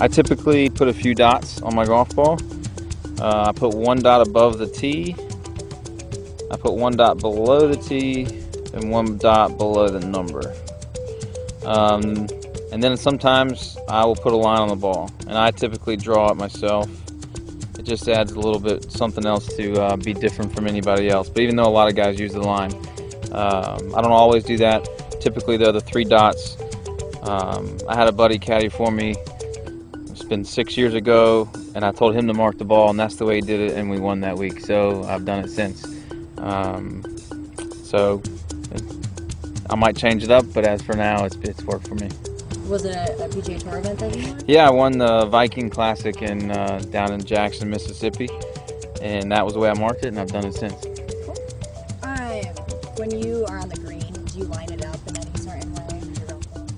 I typically put a few dots on my golf ball. I put one dot above the tee, I put one dot below the tee, and one dot below the number. And then sometimes I will put a line on the ball, and I typically draw it myself. It just adds a little bit something else to be different from anybody else. But even though a lot of guys use the line, I don't always do that. Typically they're the 3 dots. I had a buddy caddy for me. It's been 6 years ago, and I told him to mark the ball, and that's the way he did it, and we won that week. So I've done it since. So I might change it up, but as for now, it's worked for me. Was it a PGA Tour event that you won? Yeah, I won the Viking Classic down in Jackson, Mississippi, and that was the way I marked it, and I've done it since. Cool. When you are on the green, do you line it up in any certain way?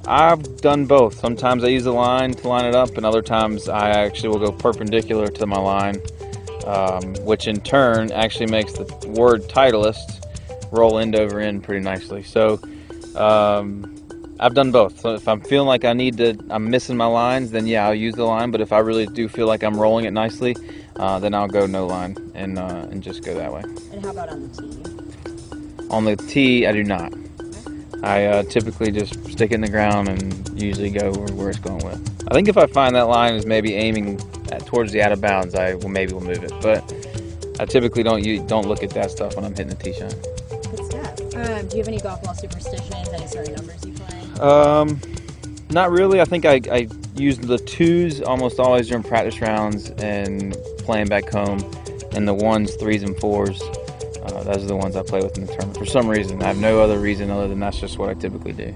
I've done both. Sometimes I use the line to line it up, and other times I actually will go perpendicular to my line, which in turn actually makes the word Titleist roll end over end pretty nicely. So I've done both. So if I'm feeling like I'm missing my lines, then yeah, I'll use the line. But if I really do feel like I'm rolling it nicely, then I'll go no line and just go that way. And how about on the tee? On the tee, I do not. I typically just stick it in the ground and usually go where it's going with. I think if I find that line is maybe aiming towards the out of bounds, maybe will move it. But I typically don't look at that stuff when I'm hitting the tee shot. Good stuff. Do you have any golf ball superstitions? Any certain numbers you play? Not really. I think I use the 2s almost always during practice rounds and playing back home, and the 1s, 3s, and 4s. Those are the ones I play with in the tournament. For some reason, I have no other reason other than that's just what I typically do.